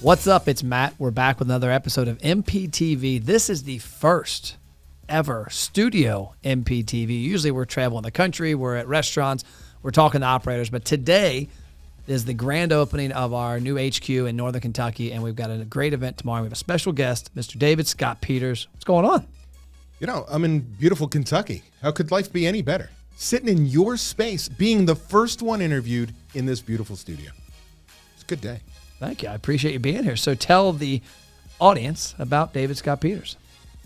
What's up? It's Matt. We're back with another episode of MPTV. This is the first ever studio MPTV. Usually we're traveling the country, we're at restaurants, we're talking to operators, but today is the grand opening of our new HQ in Northern Kentucky, and we've got a great event tomorrow. We have a special guest, Mr. David Scott Peters. What's going on? You know, I'm in beautiful Kentucky. How could life be any better? Sitting in your space, being the first one interviewed in this beautiful studio. It's a good day. Thank you. I appreciate you being here. So tell the audience about David Scott Peters.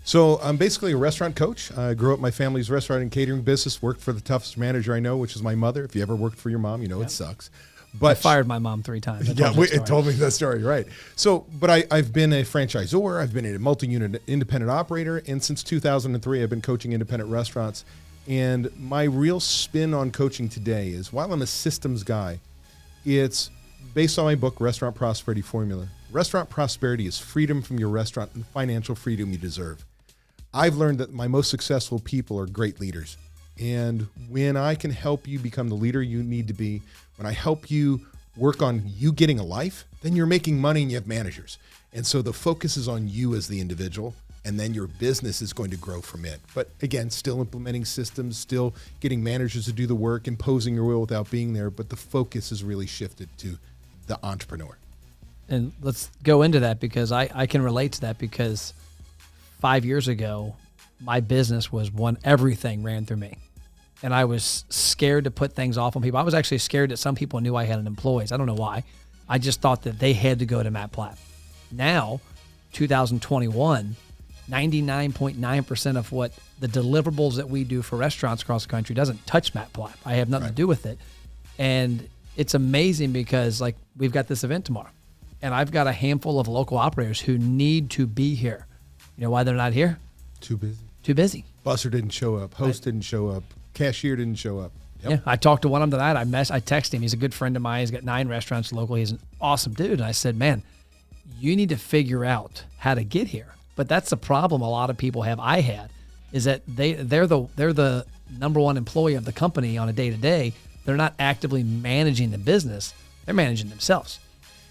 So I'm basically a restaurant coach. I grew up my family's restaurant and catering business, worked for the toughest manager I know, which is my mother. If you ever worked for your mom, you know It sucks. But I fired my mom 3 times. It told me that story, right. So, but I've been a franchisor. I've been a multi-unit independent operator. And since 2003, I've been coaching independent restaurants. And my real spin on coaching today is, while I'm a systems guy, it's based on my book, Restaurant Prosperity Formula. Restaurant prosperity is freedom from your restaurant and financial freedom you deserve. I've learned that my most successful people are great leaders. And when I can help you become the leader you need to be, when I help you work on you getting a life, then you're making money and you have managers. And so the focus is on you as the individual, and then your business is going to grow from it. But again, still implementing systems, still getting managers to do the work, imposing your will without being there. But the focus is really shifted to the entrepreneur. And let's go into that, because I can relate to that, because 5 years ago, my business was everything ran through me. And I was scared to put things off on people. I was actually scared that some people knew I had an employees. I don't know why. I just thought that they had to go to Matt Platt. Now, 2021, 99.9% of what the deliverables that we do for restaurants across the country doesn't touch Matt Platt. I have nothing to do with it. And it's amazing, because like, we've got this event tomorrow, and I've got a handful of local operators who need to be here. You know why they're not here? Too busy. Too busy. Busser didn't show up. Host didn't show up. Cashier didn't show up. Yep. Yeah, I talked to one of them tonight. I texted him. He's a good friend of mine. He's got 9 restaurants locally. He's an awesome dude. And I said, man, you need to figure out how to get here. But that's the problem a lot of people have. I had is that they're the number one employee of the company on a day-to-day. They're not actively managing the business. They're managing themselves.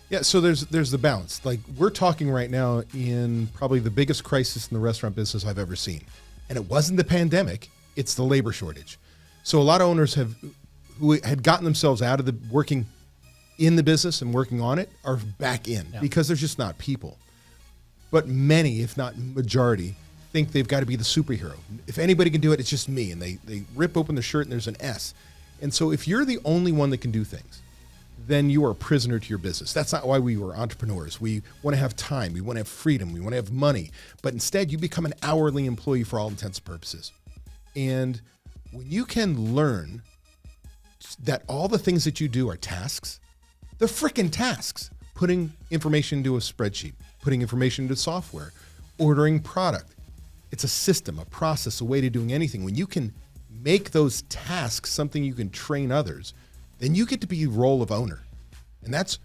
Yeah, so there's the balance. Like, we're talking right now in probably the biggest crisis in the restaurant business I've ever seen. And it wasn't the pandemic, it's the labor shortage. So a lot of owners who had gotten themselves out of the working in the business and working on it are back in because there's just not people. But many, if not majority, think they've got to be the superhero. If anybody can do it, it's just me. And they rip open the shirt and there's an S. And so if you're the only one that can do things, then you are a prisoner to your business. That's not why we were entrepreneurs. We want to have time. We want to have freedom. We want to have money. But instead, you become an hourly employee for all intents and purposes. And when you can learn that all the things that you do are tasks, they're freaking tasks. Putting information into a spreadsheet, putting information into software, ordering product. It's a system, a process, a way to doing anything. When you can make those tasks something you can train others, then you get to be the role of owner. And that's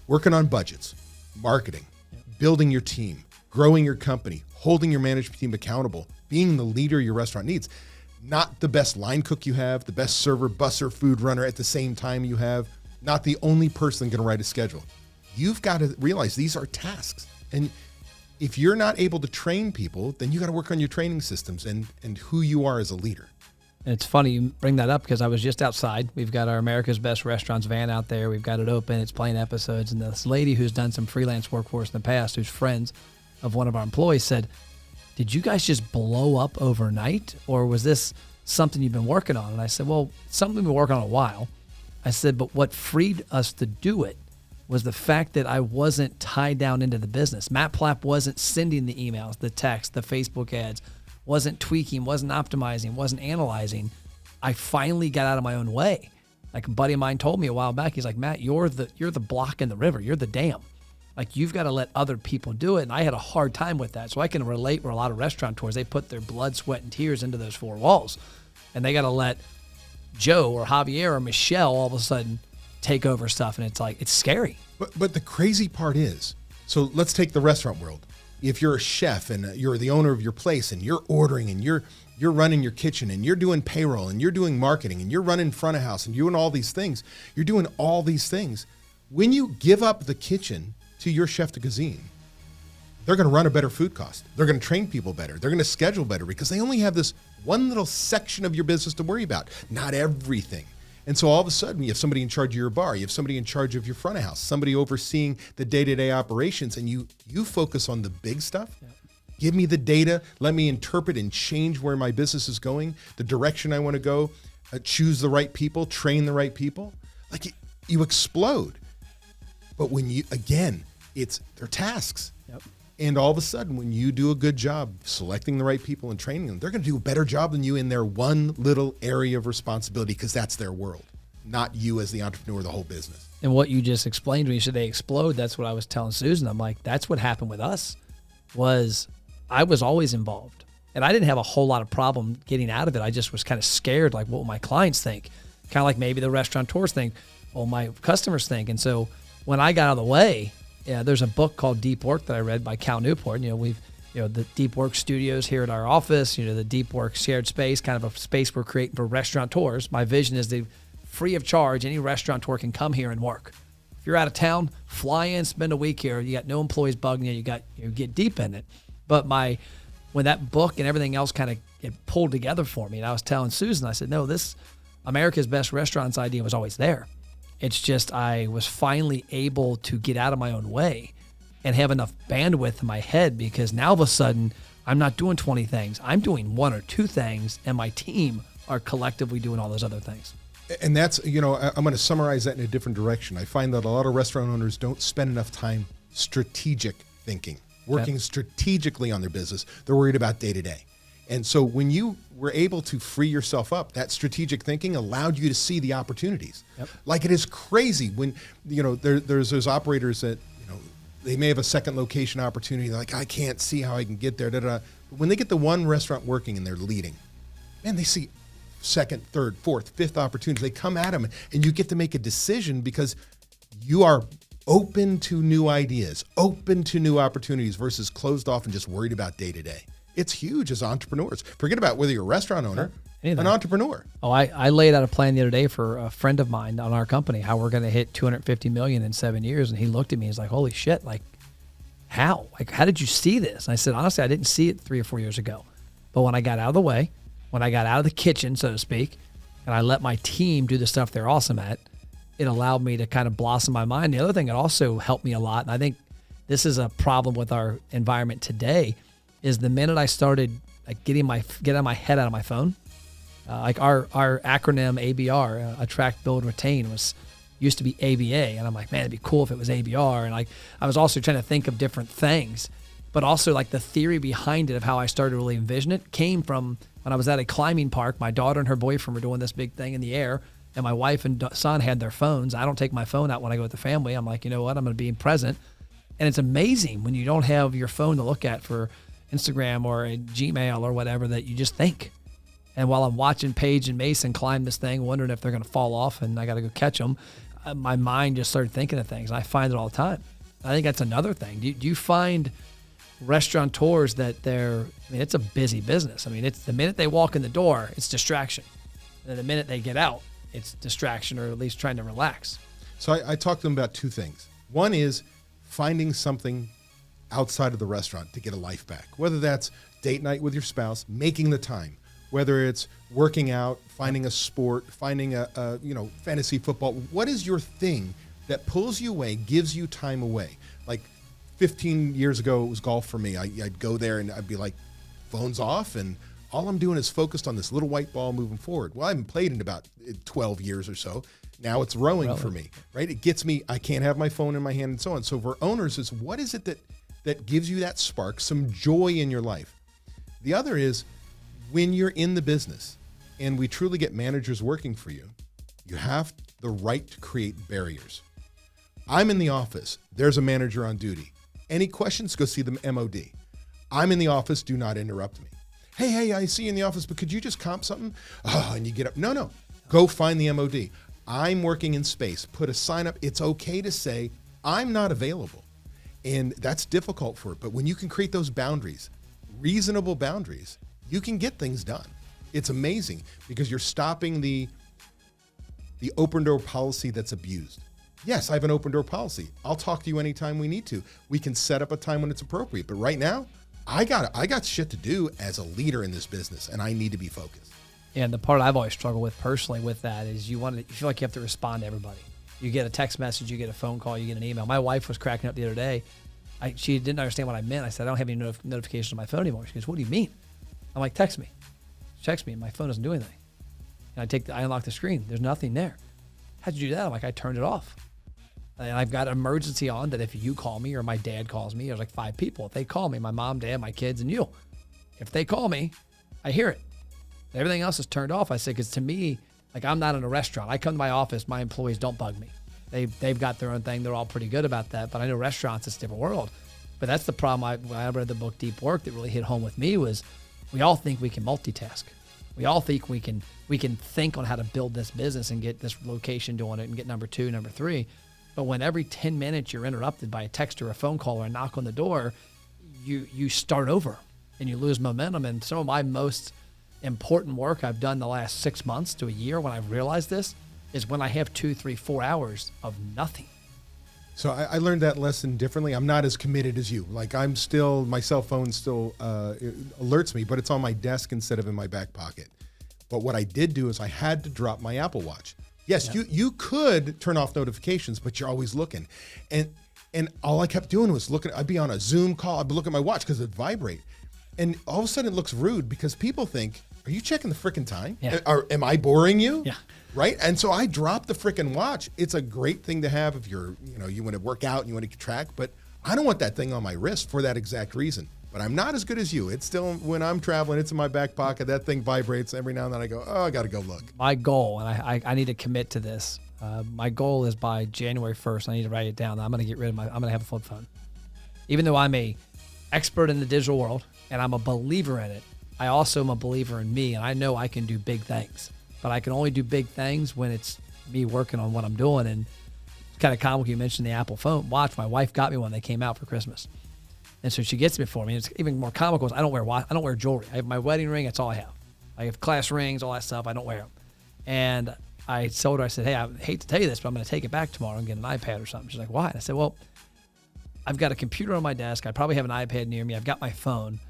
working on budgets, marketing, building your team, growing your company, holding your management team accountable, being the leader your restaurant needs. Not the best line cook you have, the best server, busser, food runner at the same time you have, not the only person going to write a schedule. You've got to realize these are tasks. And if you're not able to train people, then you got to work on your training systems and who you are as a leader. And it's funny you bring that up, because I was just outside. We've got our America's Best Restaurants van out there. We've got it open. It's playing episodes. And this lady who's done some freelance work for us in the past, who's friends of one of our employees, said, did you guys just blow up overnight, or was this something you've been working on? And I said, well, something we've been working on a while. I said, but what freed us to do it was the fact that I wasn't tied down into the business. Matt Platt wasn't sending the emails, the text, the Facebook ads, wasn't tweaking, wasn't optimizing, wasn't analyzing. I finally got out of my own way. Like, a buddy of mine told me a while back, he's like, Matt, you're the block in the river. You're the dam. Like, you've got to let other people do it. And I had a hard time with that. So I can relate where a lot of restaurateurs, they put their blood, sweat, and tears into those 4 walls. And they got to let Joe or Javier or Michelle all of a sudden take over stuff. And it's like, it's scary. But the crazy part is, so let's take the restaurant world. If you're a chef and you're the owner of your place and you're ordering and you're running your kitchen and you're doing payroll and you're doing marketing and you're running front of house and you're doing all these things, you're doing all these things. When you give up the kitchen to your chef de cuisine, they're going to run a better food cost. They're going to train people better. They're going to schedule better because they only have this one little section of your business to worry about, not everything. And so all of a sudden, you have somebody in charge of your bar, you have somebody in charge of your front of house, somebody overseeing the day-to-day operations, and you focus on the big stuff. Yep. Give me the data, let me interpret and change where my business is going, the direction I want to go, choose the right people, train the right people. Like you explode. But when you, again, they're tasks. Yep. And all of a sudden, when you do a good job selecting the right people and training them, they're going to do a better job than you in their one little area of responsibility because that's their world, not you as the entrepreneur of the whole business. And what you just explained when you said they explode, that's what I was telling Susan. I'm like, that's what happened with us. Was I was always involved. And I didn't have a whole lot of problem getting out of it. I just was kind of scared, like, what will my clients think? Kind of like maybe the restaurateurs think, or my customers think. And so when I got out of the way, there's a book called Deep Work that I read by Cal Newport. The Deep Work studios here at our office, the Deep Work shared space, kind of a space we're creating for restaurateurs. My vision is that free of charge, any restaurateur can come here and work. If you're out of town, fly in, spend a week here. You got no employees bugging you. You get deep in it. But when that book and everything else kind of get pulled together for me, and I was telling Susan, I said, no, this America's Best Restaurants idea was always there. It's just I was finally able to get out of my own way and have enough bandwidth in my head because now all of a sudden I'm not doing 20 things. I'm doing 1 or 2 things, and my team are collectively doing all those other things. And that's, I'm going to summarize that in a different direction. I find that a lot of restaurant owners don't spend enough time strategic thinking, working strategically on their business. They're worried about day to day. And so when you were able to free yourself up, that strategic thinking allowed you to see the opportunities. Yep. Like it is crazy when, there's those operators that, they may have a second location opportunity. They're like, I can't see how I can get there. But when they get the one restaurant working and they're leading, man, they see second, third, fourth, fifth opportunities. They come at them and you get to make a decision because you are open to new ideas, open to new opportunities versus closed off and just worried about day to day. It's huge as entrepreneurs. Forget about whether you're a restaurant owner, an entrepreneur. Oh, I laid out a plan the other day for a friend of mine on our company, how we're going to hit 250 million in 7 years. And he looked at me, he's like, holy shit, like how? Like, how did you see this? And I said, honestly, I didn't see it 3 or 4 years ago. But when I got out of the way, when I got out of the kitchen, so to speak, and I let my team do the stuff they're awesome at, it allowed me to kind of blossom my mind. The other thing that also helped me a lot, and I think this is a problem with our environment today, is the minute I started like getting my head out of my phone, like our acronym ABR, Attract, Build, Retain, used to be ABA, and I'm like, man, it'd be cool if it was ABR. And like I was also trying to think of different things, but also like the theory behind it of how I started to really envision it came from when I was at a climbing park. My daughter and her boyfriend were doing this big thing in the air, and my wife and son had their phones. I don't take my phone out when I go with the family. I'm like, you know what? I'm going to be present. And it's amazing when you don't have your phone to look at for Instagram or a Gmail or whatever, that you just think. And while I'm watching Paige and Mason climb this thing, wondering if they're going to fall off and I got to go catch them, my mind just started thinking of things. I find it all the time. I think that's another thing. Do you find restaurateurs that it's a busy business. I mean, it's the minute they walk in the door, it's distraction. And then the minute they get out, it's distraction, or at least trying to relax. So I talk to them about 2 things. One is finding something outside of the restaurant to get a life back, whether that's date night with your spouse, making the time, whether it's working out, finding a sport, finding a fantasy football. What is your thing that pulls you away, gives you time away? Like 15 years ago, it was golf for me. I'd go there and I'd be like, phones off, and all I'm doing is focused on this little white ball moving forward. Well, I haven't played in about 12 years or so. Now it's rowing for me, right? It gets me, I can't have my phone in my hand and so on. So for owners, is what is it that gives you that spark, some joy in your life? The other is when you're in the business and we truly get managers working for you, you have the right to create barriers. I'm in the office. There's a manager on duty. Any questions? Go see the MOD. I'm in the office. Do not interrupt me. Hey, I see you in the office, but could you just comp something? Oh, and you get up. No. Go find the MOD. I'm working in space. Put a sign up. It's okay to say, I'm not available. And that's difficult for it. But when you can create those boundaries, reasonable boundaries, you can get things done. It's amazing because you're stopping the open door policy that's abused. Yes, I have an open door policy. I'll talk to you anytime we need to. We can set up a time when it's appropriate. But right now, I got shit to do as a leader in this business, and I need to be focused. And the part I've always struggled with personally with that is you feel like you have to respond to everybody. You get a text message, you get a phone call, you get an email. My wife was cracking up the other day. She didn't understand what I meant. I said, I don't have any notifications on my phone anymore. She goes, what do you mean? I'm like, text me. She texts me, and my phone doesn't do anything. And I unlock the screen. There's nothing there. How'd you do that? I'm like, I turned it off. And I've got emergency on that if you call me or my dad calls me, there's like 5 people. If they call me, my mom, dad, my kids, and you. If they call me, I hear it. Everything else is turned off. I said, because to me, like I'm not in a restaurant. I come to my office, my employees don't bug me. They've got their own thing. They're all pretty good about that. But I know restaurants, it's a different world. But that's the problem. When I read the book Deep Work, that really hit home with me was we all think we can multitask. We all think we can think on how to build this business and get this location doing it and get number 2, number 3. But when every 10 minutes you're interrupted by a text or a phone call or a knock on the door, you start over and you lose momentum. And some of my most important work I've done the last 6 months to a year when I've realized this is when I have 2, 3, 4 hours of nothing. So I learned that lesson differently. I'm not as committed as you. Like my cell phone still alerts me, but it's on my desk instead of in my back pocket. But what I did do is I had to drop my Apple Watch. Yes, yeah. You could turn off notifications, but you're always looking. And all I kept doing was looking. I'd be on a Zoom call. I'd be looking at my watch because it'd vibrate. And all of a sudden it looks rude because people think, are you checking the freaking time? Yeah. Am I boring you? Yeah. Right? And so I dropped the freaking watch. It's a great thing to have if you want to work out and you want to track, but I don't want that thing on my wrist for that exact reason. But I'm not as good as you. It's still, when I'm traveling, it's in my back pocket. That thing vibrates. Every now and then I go, oh, I got to go look. My goal, and I need to commit to this. My goal is by January 1st, I need to write it down. I'm going to get rid of I'm going to have a flip phone. Even though I'm a expert in the digital world and I'm a believer in it, I also am a believer in me, and I know I can do big things. But I can only do big things when it's me working on what I'm doing. And it's kind of comical you mentioned the Apple phone watch. My wife got me one. They came out for Christmas. And so she gets it for me. It's even more comical is I don't wear jewelry. I have my wedding ring. That's all I have. I have class rings, all that stuff. I don't wear them. And I told her, I said, hey, I hate to tell you this, but I'm going to take it back tomorrow and get an iPad or something. She's like, why? And I said, well, I've got a computer on my desk. I probably have an iPad near me. I've got my phone.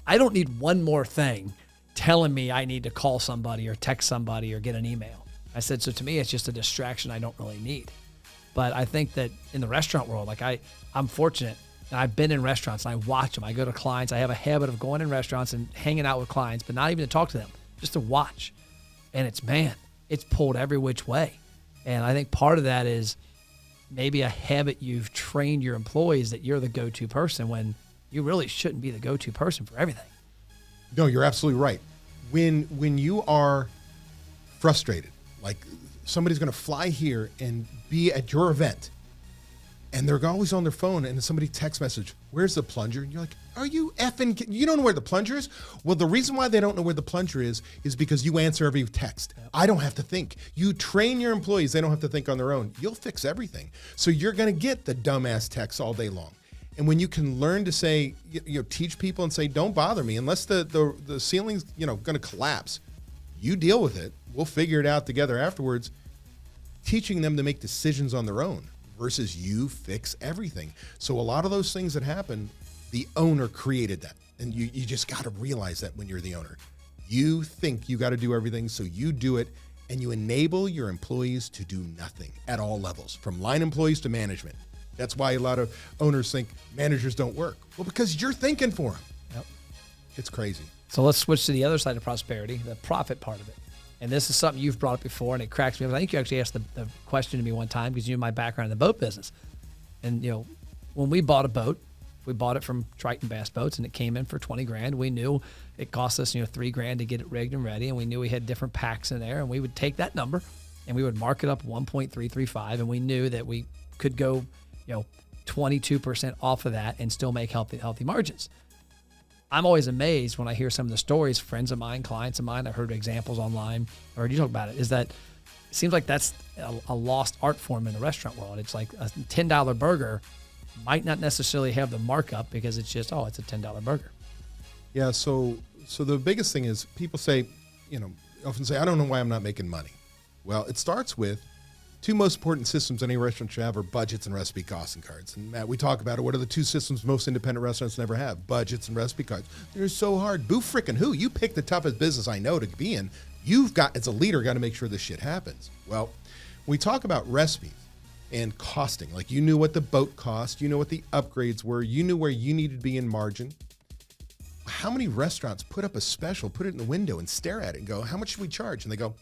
I don't need one more thing telling me I need to call somebody or text somebody or get an email. I said, so to me, it's just a distraction I don't really need. But I think that in the restaurant world, like I'm fortunate, and I've been in restaurants and I watch them. I go to clients. I have a habit of going in restaurants and hanging out with clients, but not even to talk to them, just to watch. And it's pulled every which way. And I think part of that is maybe a habit you've trained your employees that you're the go-to person when you really shouldn't be the go-to person for everything. No, you're absolutely right. When you are frustrated, like somebody's going to fly here and be at your event, and they're always on their phone, and somebody text message, where's the plunger? And you're like, are you effing, you don't know where the plunger is? Well, the reason why they don't know where the plunger is because you answer every text. Yep. I don't have to think. You train your employees, they don't have to think on their own. You'll fix everything. So you're going to get the dumbass texts all day long. And when you can learn to say, teach people and say, don't bother me unless the ceiling's, going to collapse. You deal with it. We'll figure it out together afterwards. Teaching them to make decisions on their own versus you fix everything. So a lot of those things that happen, the owner created that. And you just got to realize that when you're the owner. You think you got to do everything, so you do it, and you enable your employees to do nothing at all levels, from line employees to management. That's why a lot of owners think managers don't work. Well, because you're thinking for them. Yep. It's crazy. So let's switch to the other side of prosperity, the profit part of it. And this is something you've brought up before, and it cracks me up. I think you actually asked the question to me one time because you knew my background in the boat business. And, when we bought a boat, we bought it from Triton Bass Boats, and it came in for $20,000. We knew it cost us, $3,000 to get it rigged and ready, and we knew we had different packs in there, and we would take that number, and we would mark it up 1.335, and we knew that we could go 22% off of that and still make healthy margins. I'm always amazed when I hear some of the stories, friends of mine, clients of mine, I've heard examples online, I heard you talk about it, is that it seems like that's a lost art form in the restaurant world. It's like a $10 burger might not necessarily have the markup because it's just, it's a $10 burger. Yeah, so the biggest thing is people say, often say, I don't know why I'm not making money. Well, it starts with two most important systems any restaurant should have are budgets and recipe costing cards. And Matt, we talk about it. What are the two systems most independent restaurants never have? Budgets and recipe cards. They're so hard. Boo frickin' who? You pick the toughest business I know to be in. You've got, as a leader, got to make sure this shit happens. Well, we talk about recipes and costing. Like, you knew what the boat cost. You know what the upgrades were. You knew where you needed to be in margin. How many restaurants put up a special, put it in the window and stare at it and go, how much should we charge? And they go,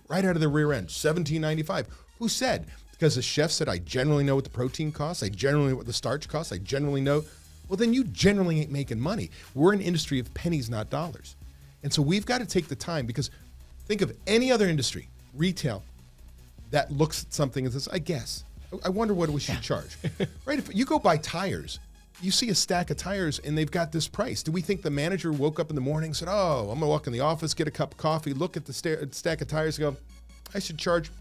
right out of the rear end, $17.95. Who said? Because the chef said, I generally know what the protein costs. I generally know what the starch costs. I generally know. Well, then you generally ain't making money. We're an industry of pennies, not dollars. And so we've got to take the time, because think of any other industry, retail, that looks at something and says, I guess, I wonder what we should charge. Right? If you go buy tires, you see a stack of tires and they've got this price. Do we think the manager woke up in the morning and said, oh, I'm going to walk in the office, get a cup of coffee, look at the stack of tires and go, I should charge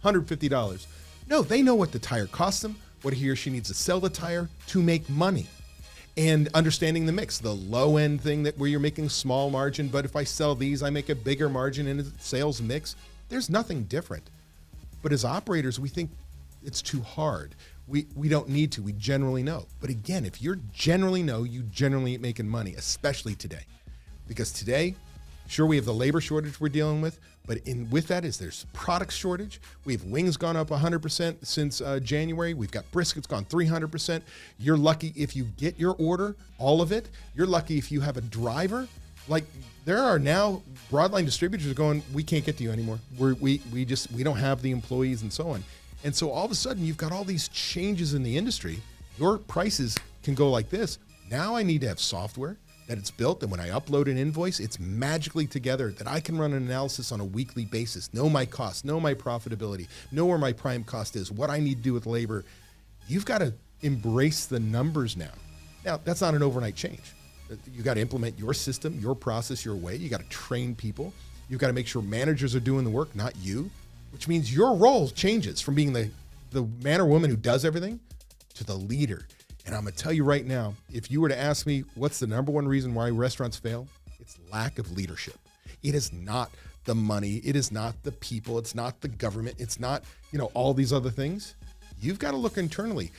$150. No, they know what the tire costs them, what he or she needs to sell the tire to make money. And understanding the mix, the low end thing that where you're making small margin, but if I sell these, I make a bigger margin in the sales mix. There's nothing different. But as operators, we think it's too hard. We don't need to. We generally know. But again, if you're generally know, you generally ain't making money, especially today. Because today, sure, we have the labor shortage we're dealing with, but with that is there's product shortage. We have wings gone up 100% since January. We've got briskets gone 300%. You're lucky if you get your order, all of it. You're lucky if you have a driver. Like, there are now broadline distributors are going, we can't get to you anymore. We don't have the employees and so on. And so all of a sudden you've got all these changes in the industry. Your prices can go like this. Now I need to have software that it's built, and when I upload an invoice, it's magically together that I can run an analysis on a weekly basis, know my costs, know my profitability, know where my prime cost is, what I need to do with labor. You've got to embrace the numbers now. Now, that's not an overnight change. You got to implement your system, your process, your way. You got to train people. You've got to make sure managers are doing the work, not you, which means your role changes from being the man or woman who does everything to the leader. And I'm going to tell you right now, if you were to ask me what's the number one reason why restaurants fail, it's lack of leadership. It is not the money. It is not the people. It's not the government. It's not, all these other things. You've got to look internally.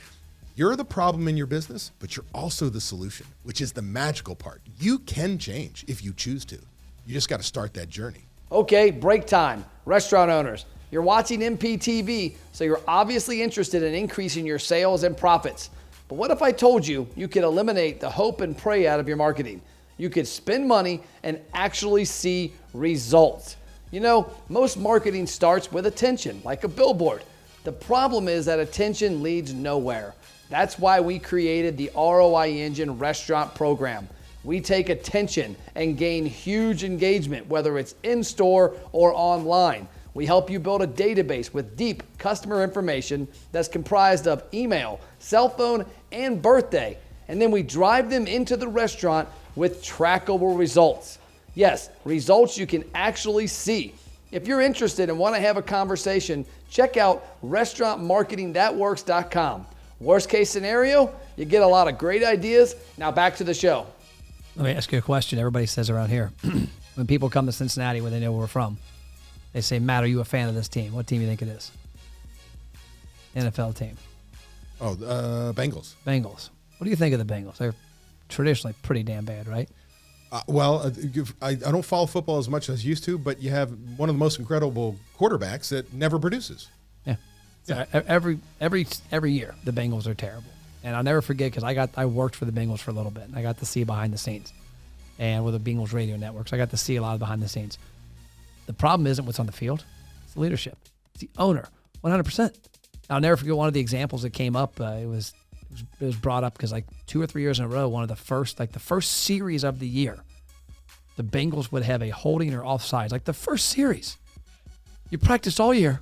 You're the problem in your business, but you're also the solution, which is the magical part. You can change if you choose to. You just got to start that journey. Okay, break time. Restaurant owners, you're watching MPTV, so you're obviously interested in increasing your sales and profits. But what if I told you you could eliminate the hope and pray out of your marketing? You could spend money and actually see results. Most marketing starts with attention, like a billboard. The problem is that attention leads nowhere. That's why we created the ROI Engine Restaurant Program. We take attention and gain huge engagement, whether it's in-store or online. We help you build a database with deep customer information that's comprised of email, cell phone, and birthday. And then we drive them into the restaurant with trackable results. Yes, results you can actually see. If you're interested and want to have a conversation, check out restaurantmarketingthatworks.com. Worst case scenario, you get a lot of great ideas. Now back to the show. Let me ask you a question. Everybody says around here, when people come to Cincinnati where they know where we're from, they say, Matt, are you a fan of this team? What team do you think it is? NFL team. Oh, Bengals. Bengals. What do you think of the Bengals? They're traditionally pretty damn bad, right? I don't follow football as much as I used to, but you have one of the most incredible quarterbacks that never produces. Yeah. So every year the Bengals are terrible, and I'll never forget because I worked for the Bengals for a little bit. And I got to see behind the scenes, and with the Bengals radio networks, I got to see a lot of behind the scenes. The problem isn't what's on the field; it's the leadership. It's the owner, 100%. I'll never forget one of the examples that came up. It was brought up because like 2 or 3 years in a row, the first series of the year, the Bengals would have a holding or offsides. Like the first series, you practiced all year.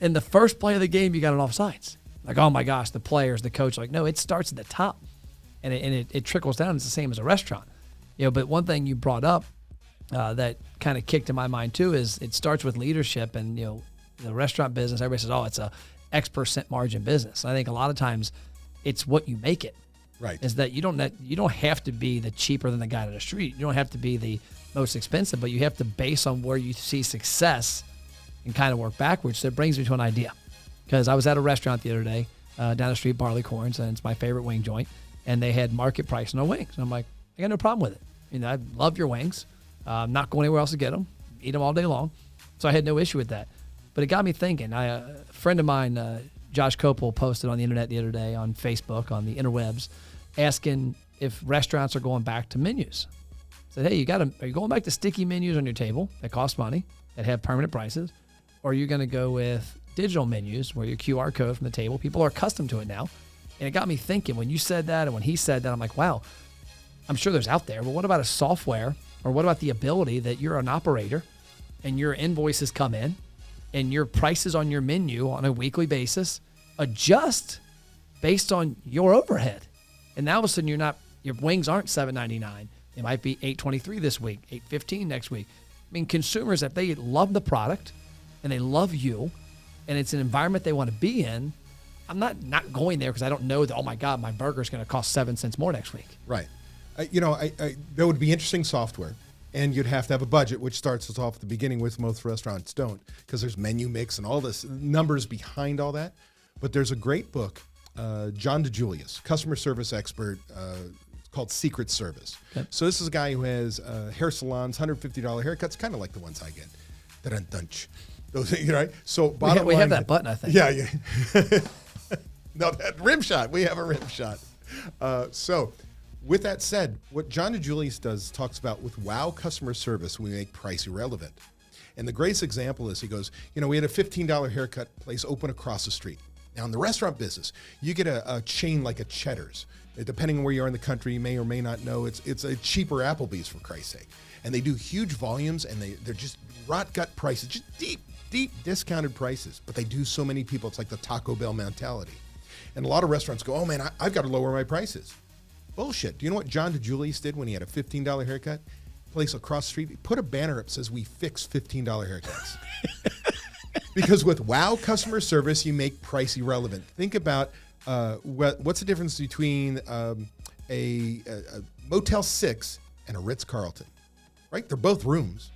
In the first play of the game, you got an offsides. Like, oh my gosh, the players, the coach, like, no, it starts at the top, and it trickles down. It's the same as a restaurant, But one thing you brought up that kind of kicked in my mind too is it starts with leadership, and the restaurant business. Everybody says, oh, it's a X% margin business. And I think a lot of times it's what you make it. Right. Is that you don't have to be the cheaper than the guy on the street. You don't have to be the most expensive, but you have to base on where you see success and kind of work backwards. So it brings me to an idea. Because I was at a restaurant the other day down the street, Barleycorns, and it's my favorite wing joint, and they had market price on their wings. And I'm like, I got no problem with it. You know, I love your wings. I'm not going anywhere else to get them. Eat them all day long. So I had no issue with that. But it got me thinking. A friend of mine, Josh Copel, posted on the internet the other day on Facebook, on the interwebs, asking if restaurants are going back to menus. Said, hey, are you going back to sticky menus on your table that cost money, that have permanent prices, or are you going to go with digital menus where your QR code from the table, people are accustomed to it now? And it got me thinking when you said that and when he said that, I'm like, wow, I'm sure there's out there, but what about a software, or what about the ability that you're an operator and your invoices come in and your prices on your menu on a weekly basis adjust based on your overhead? And now all of a sudden your wings aren't $7.99. They might be $8.23 this week, $8.15 next week. I mean, consumers, if they love the product and they love you and it's an environment they want to be in, I'm not going there because I don't know that, oh my God, my burger's going to cost 7 cents more next week. Right. There would be interesting software, and you'd have to have a budget, which starts us off at the beginning with most restaurants don't, because there's menu mix and all this numbers behind all that. But there's a great book, John DeJulius, customer service expert, called Secret Service. Okay. So this is a guy who has hair salons, $150 haircuts, kind of like the ones I get. Dun-dun-dunch. Those, right? So we have that button, I think. Yeah. No, that rim shot. We have a rim shot. So with that said, what John DeJulius talks about with wow customer service, we make price irrelevant. And the greatest example is, he goes, we had a $15 haircut place open across the street. Now in the restaurant business, you get a chain like a Cheddar's. Depending on where you are in the country, you may or may not know, it's a cheaper Applebee's, for Christ's sake. And they do huge volumes, and they're just rot gut prices, just deep discounted prices. But they do so many people, it's like the Taco Bell mentality. And a lot of restaurants go, oh man, I've got to lower my prices. Bullshit. Do you know what John DeJulius did when he had a $15 haircut? Place across the street, he put a banner up that says, we fix $15 haircuts. Because with wow customer service, you make price irrelevant. Think about what's the difference between a Motel 6 and a Ritz-Carlton, right? They're both rooms.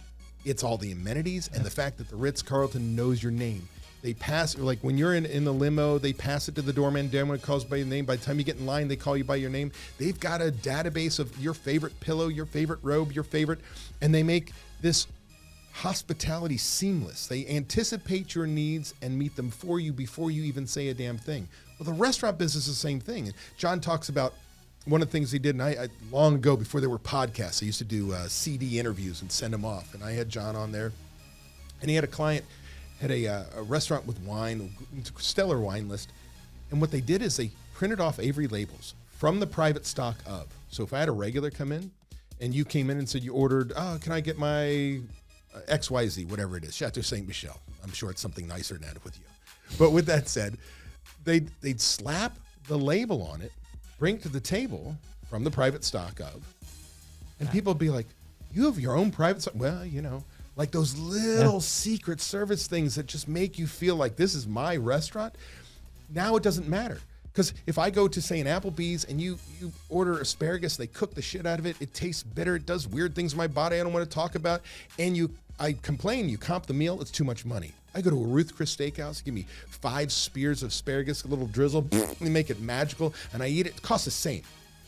It's all the amenities and the fact that the Ritz-Carlton knows your name. They pass, like when you're in the limo, they pass it to the doorman. Doorman calls by your name. By the time you get in line, they call you by your name. They've got a database of your favorite pillow, your favorite robe, your favorite, and they make this hospitality seamless. They anticipate your needs and meet them for you before you even say a damn thing. Well, the restaurant business is the same thing. John talks about one of the things he did, and I long ago, before there were podcasts, I used to do CD interviews and send them off. And I had John on there, and he had a client, had a restaurant with wine, stellar wine list. And what they did is they printed off Avery labels from the private stock of. So if I had a regular come in, and you came in and said you ordered, can I get my XYZ, whatever it is, Chateau Saint Michel. I'm sure it's something nicer than that with you. But with that said, they'd slap the label on it, bring it to the table from the private stock of, and people would be like, you have your own private stock? Well, like those little secret service things that just make you feel like this is my restaurant. Now it doesn't matter. Because if I go to, say, an Applebee's and you order asparagus, they cook the shit out of it, it tastes bitter, it does weird things in my body I don't want to talk about, and I complain, you comp the meal, it's too much money. I go to a Ruth Chris Steakhouse, give me 5 spears of asparagus, a little drizzle, they make it magical, and I eat it. It costs the same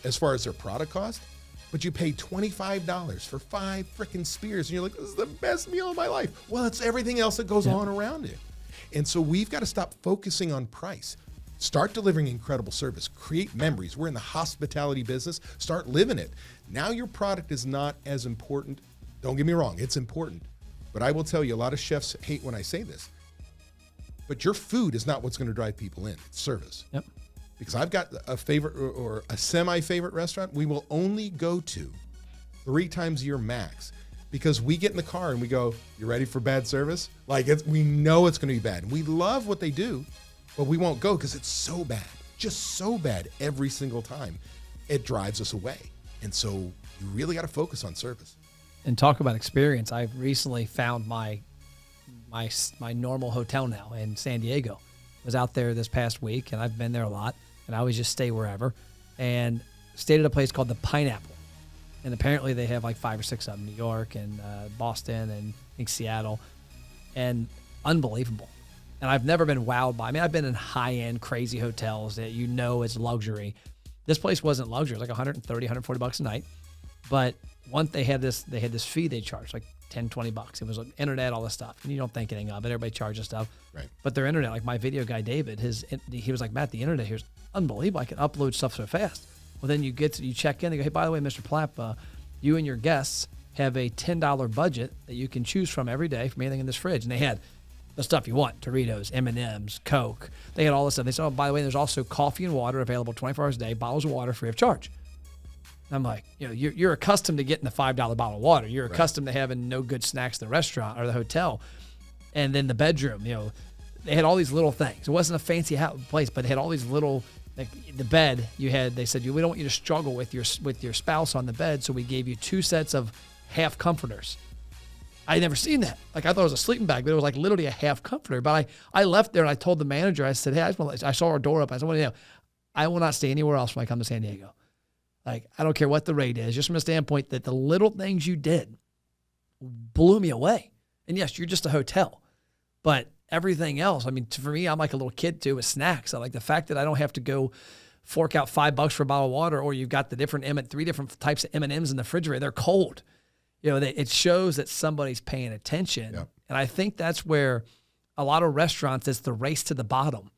as far as their product cost, but you pay $25 for 5 freaking spears, and you're like, this is the best meal of my life. Well, it's everything else that goes on around it. And so we've got to stop focusing on price. Start delivering incredible service. Create memories. We're in the hospitality business. Start living it. Now your product is not as important. Don't get me wrong, it's important. But I will tell you, a lot of chefs hate when I say this. But your food is not what's going to drive people in. It's service. Yep. Because I've got a favorite or a semi-favorite restaurant we will only go to 3 times a year max. Because we get in the car and we go, you ready for bad service? Like, we know it's going to be bad. And we love what they do. But we won't go because it's so bad, just so bad every single time. It drives us away. And so you really got to focus on service. And talk about experience. I recently found my normal hotel now in San Diego. I was out there this past week, and I've been there a lot, and I always just stay wherever. And stayed at a place called the Pineapple. And apparently they have like 5 or 6 of them, New York and Boston and I think Seattle. And unbelievable. And I've never been wowed by. I mean, I've been in high-end, crazy hotels that it's luxury. This place wasn't luxury. It was like $130, $140 a night. But once they had this fee they charged, like $10, $20. It was like internet, all this stuff. And you don't think anything of it. Everybody charges stuff. Right. But their internet, like my video guy, David, he was like, Matt, the internet here is unbelievable. I can upload stuff so fast. Well, then you check in, they go, hey, by the way, Mr. Plapp, you and your guests have a $10 budget that you can choose from every day from anything in this fridge. And they had the stuff you want, Doritos, M&Ms, Coke. They had all this stuff. They said, oh, by the way, there's also coffee and water available 24 hours a day, bottles of water free of charge. And I'm like, you're accustomed to getting the $5 bottle of water. You're accustomed to having no good snacks at the restaurant or the hotel. And then the bedroom, they had all these little things. It wasn't a fancy place, but they had all these little, like the bed they said, we don't want you to struggle with your spouse on the bed. So we gave you 2 sets of half comforters. I never seen that. Like I thought it was a sleeping bag, but it was like literally a half comforter. But I left there and I told the manager, I said, hey, I saw our door up. I said, well, I will not stay anywhere else when I come to San Diego. Like, I don't care what the rate is, just from a standpoint that the little things you did blew me away. And yes, you're just a hotel, but everything else, I mean, for me, I'm like a little kid too with snacks. I like the fact that I don't have to go fork out $5 for a bottle of water, or you've got the 3 different types of M&Ms in the refrigerator. They're cold. It shows that somebody's paying attention. Yep. And I think that's where a lot of restaurants, it's the race to the bottom.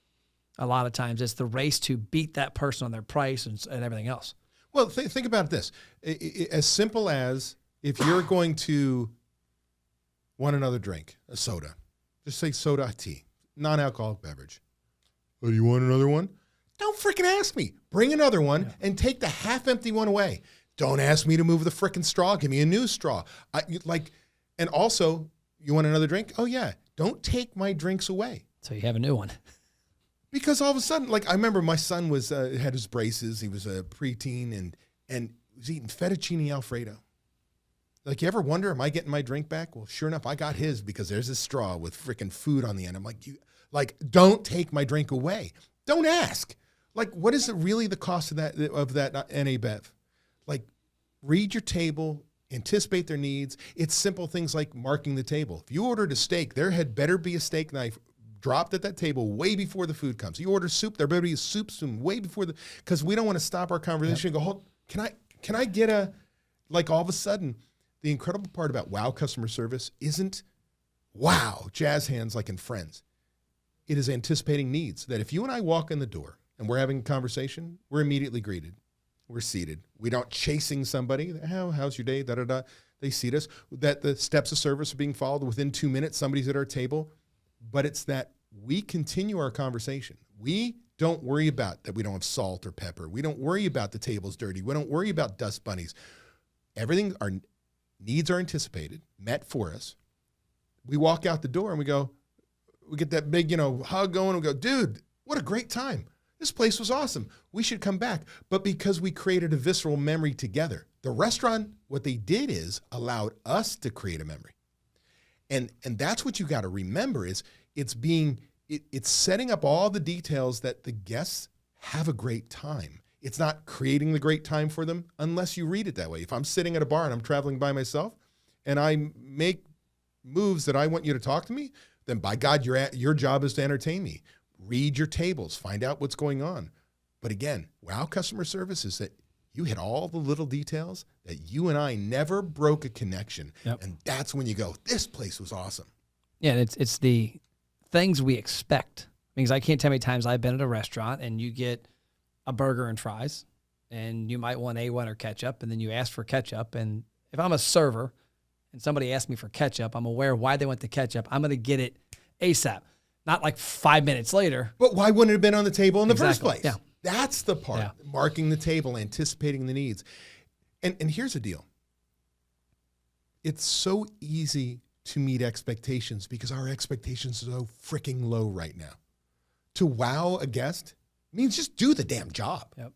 A lot of times it's the race to beat that person on their price and everything else. Well, think about this. As simple as if you're going to want another drink, a soda, just say soda tea, non-alcoholic beverage. Oh, do you want another one? Don't freaking ask me. Bring another one and take the half-empty one away. Don't ask me to move the frickin' straw. Give me a new straw. And also, you want another drink? Oh, yeah. Don't take my drinks away. So you have a new one. Because all of a sudden, like I remember my son had his braces. He was a preteen and was eating fettuccine Alfredo. Like, you ever wonder, am I getting my drink back? Well, sure enough, I got his because there's a straw with freaking food on the end. I'm like, don't take my drink away. Don't ask. Like, what is it really the cost of that NA Bev? Like, read your table, anticipate their needs. It's simple things like marking the table. If you ordered a steak, there had better be a steak knife dropped at that table way before the food comes. You order soup, there better be a soup spoon way before because we don't want to stop our conversation and go, hold, can I get all of a sudden, the incredible part about wow customer service isn't wow, jazz hands like in Friends. It is anticipating needs that if you and I walk in the door and we're having a conversation, we're immediately greeted. We're seated. We don't chasing somebody. How's your day? Da-da-da. They seat us. That the steps of service are being followed. Within 2 minutes, somebody's at our table. But it's that we continue our conversation. We don't worry about that we don't have salt or pepper. We don't worry about the table's dirty. We don't worry about dust bunnies. Everything, our needs are anticipated, met for us. We walk out the door and we get that big, hug going. And we go, dude, what a great time. This place was awesome. We should come back. But because we created a visceral memory together, the restaurant, what they did is allowed us to create a memory. And that's what you got to remember is it's setting up all the details that the guests have a great time. It's not creating the great time for them unless you read it that way. If I'm sitting at a bar and I'm traveling by myself and I make moves that I want you to talk to me, then by God, your job is to entertain me. Read your tables, find out what's going on. But again, wow customer service is that you hit all the little details that you and I never broke a connection. Yep. And that's when you go, this place was awesome. Yeah, it's the things we expect. Because I can't tell how many times I've been at a restaurant and you get a burger and fries and you might want A1 or ketchup and then you ask for ketchup. And if I'm a server and somebody asks me for ketchup, I'm aware of why they want the ketchup. I'm going to get it ASAP. Not like 5 minutes later. But why wouldn't it have been on the table in the first place? Yeah. That's the part, marking the table, anticipating the needs. And here's the deal. It's so easy to meet expectations because our expectations are so freaking low right now. To wow a guest means just do the damn job. Yep.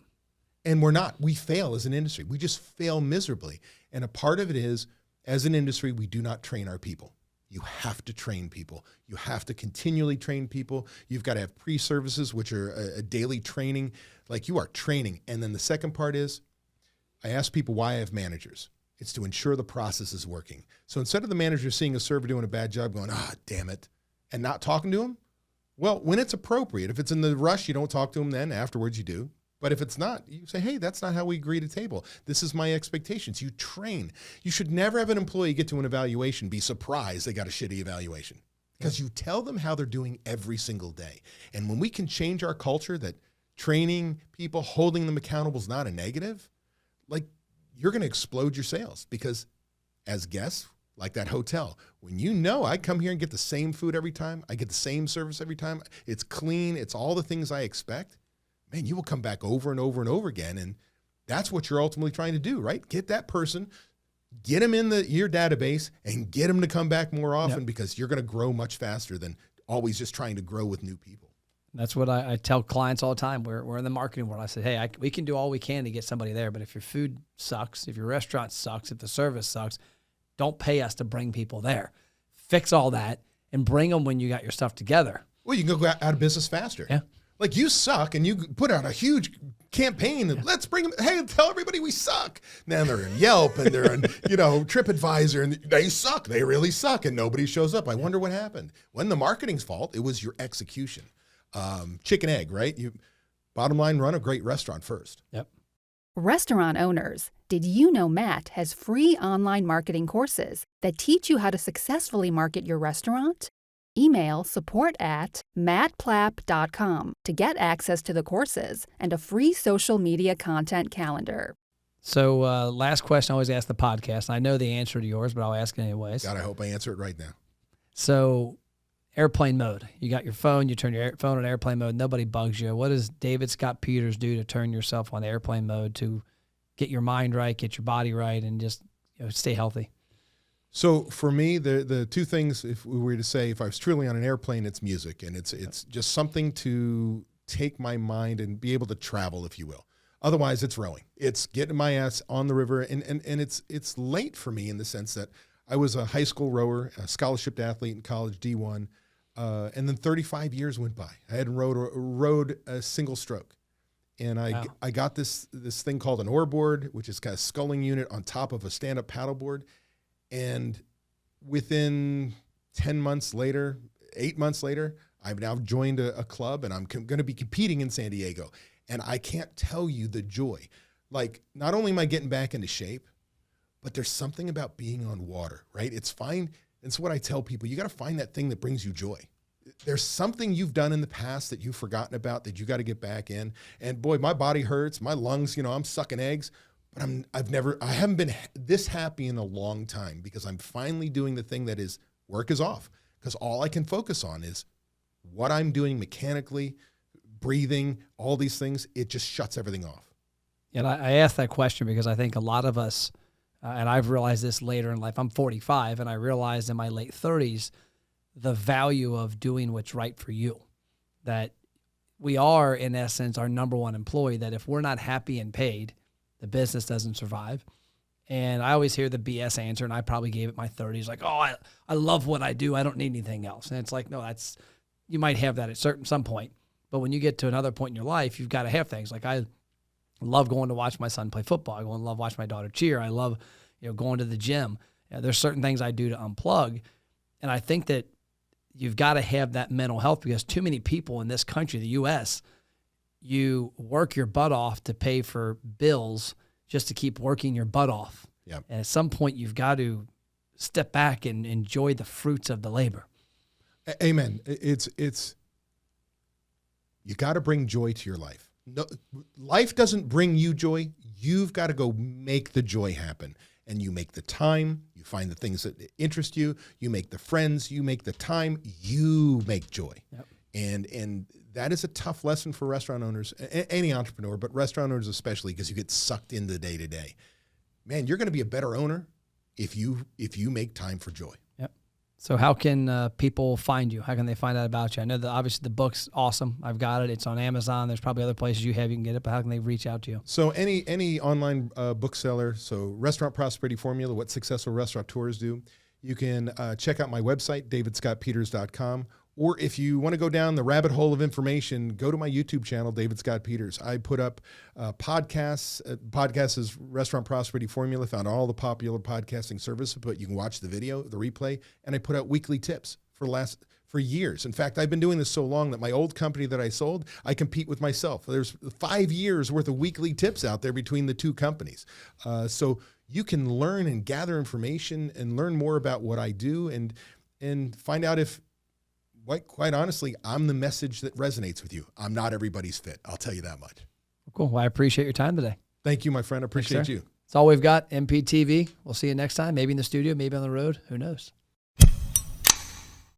And we're not. We fail as an industry. We just fail miserably. And a part of it is, as an industry, we do not train our people. You have to train people. You have to continually train people. You've got to have pre-services, which are a daily training. Like you are training. And then the second part is, I ask people why I have managers. It's to ensure the process is working. So instead of the manager seeing a server doing a bad job going, damn it, and not talking to them? Well, when it's appropriate, if it's in the rush, you don't talk to them then. Afterwards, you do. But if it's not, you say, hey, that's not how we agree to table. This is my expectations. You train. You should never have an employee get to an evaluation, be surprised they got a shitty evaluation. Because you tell them how they're doing every single day. And when we can change our culture that training people, holding them accountable is not a negative, like you're going to explode your sales. Because as guests, like that hotel, when you know I come here and get the same food every time, I get the same service every time, it's clean, it's all the things I expect, man, you will come back over and over and over again. And that's what you're ultimately trying to do, right? Get that person, get them in your database, and get them to come back more often, because you're going to grow much faster than always just trying to grow with new people. That's what I tell clients all the time. We're in the marketing world. I said, hey, we can do all we can to get somebody there, but if your food sucks, if your restaurant sucks, if the service sucks, don't pay us to bring people there. Fix all that and bring them when you got your stuff together. Well, you can go out of business faster. Yeah. Like you suck, and you put out a huge campaign, and let's bring them, hey, tell everybody we suck. Now they're in Yelp, and they're in, TripAdvisor, and they suck. They really suck, and nobody shows up. I wonder what happened. Wasn't the marketing's fault. It was your execution. Chicken egg, right? Bottom line, run a great restaurant first. Yep. Restaurant owners, did you know Matt has free online marketing courses that teach you how to successfully market your restaurant? Email support@mattplapp.com to get access to the courses and a free social media content calendar. So last question I always ask the podcast, and I know the answer to yours, but I'll ask it anyways. God, I hope I answer it right now. So airplane mode. You got your phone, you turn your phone on airplane mode, nobody bugs you. What does David Scott Peters do to turn yourself on airplane mode to get your mind right, get your body right, and just stay healthy? So for me, the two things, if we were to say, if I was truly on an airplane, it's music, and it's just something to take my mind and be able to travel, if you will. Otherwise, it's rowing. It's getting my ass on the river, and it's late for me in the sense that I was a high school rower, a scholarship athlete in college, D1, and then 35 years went by. I hadn't rowed a single stroke. And I got this thing called an oar board, which is kind of sculling unit on top of a stand-up paddleboard. And within 10 months later, 8 months later, I've now joined a club, and I'm going to be competing in San Diego. And I can't tell you the joy. Like, not only am I getting back into shape, but there's something about being on water, right? It's fine. It's what I tell people. You got to find that thing that brings you joy. There's something you've done in the past that you've forgotten about that you got to get back in. And boy, my body hurts, my lungs, I'm sucking eggs, but I haven't been this happy in a long time, because I'm finally doing the thing that is work is off, because all I can focus on is what I'm doing mechanically, breathing, all these things. It just shuts everything off. And I asked that question because I think a lot of us, and I've realized this later in life, I'm 45, and I realized in my late 30s, the value of doing what's right for you, that we are, in essence, our number one employee, that if we're not happy and paid, the business doesn't survive. And I always hear the BS answer, and I probably gave it my 30s, like, oh, I love what I do. I don't need anything else. And it's like, no, you might have that at some point. But when you get to another point in your life, you've got to have things. Like, I love going to watch my son play football. I love watching my daughter cheer. I love going to the gym. There's certain things I do to unplug. And I think that you've got to have that mental health, because too many people in this country, the U.S., you work your butt off to pay for bills just to keep working your butt off. Yep. And at some point, you've got to step back and enjoy the fruits of the labor. Amen. It's you got to bring joy to your life. No, life doesn't bring you joy. You've got to go make the joy happen. And you make the time, you find the things that interest you, you make the friends, you make the time, you make joy. Yep. And that is a tough lesson for restaurant owners, any entrepreneur, but restaurant owners especially, because you get sucked into day to day. Man, you're going to be a better owner if you make time for joy. Yep. So how can people find you? How can they find out about you? I know that obviously the book's awesome. I've got it. It's on Amazon. There's probably other places you can get it, but how can they reach out to you? So any online bookseller, so Restaurant Prosperity Formula, what successful restaurateurs do. You can check out my website, davidscottpeters.com. Or if you want to go down the rabbit hole of information, go to my YouTube channel, David Scott Peters. I put up podcasts. Podcasts is Restaurant Prosperity Formula, found all the popular podcasting services, but you can watch the video, the replay, and I put out weekly tips for for years. In fact, I've been doing this so long that my old company that I sold, I compete with myself. There's 5 years worth of weekly tips out there between the two companies. So you can learn and gather information and learn more about what I do and find out if, quite honestly, I'm the message that resonates with you. I'm not everybody's fit. I'll tell you that much. Cool. Well, I appreciate your time today. Thank you, my friend. I appreciate Thanks, you. That's all we've got. MPTV. We'll see you next time. Maybe in the studio, maybe on the road. Who knows?